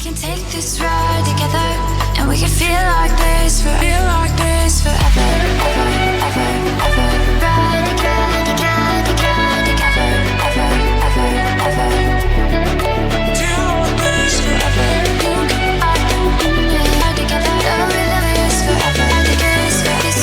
can take this ride together, and we can feel like this forever, ever, ever, ever. Ride together, together, ever, ever, ever. Feel like this forever. Ride together, oh, we love this forever. This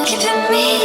keeping me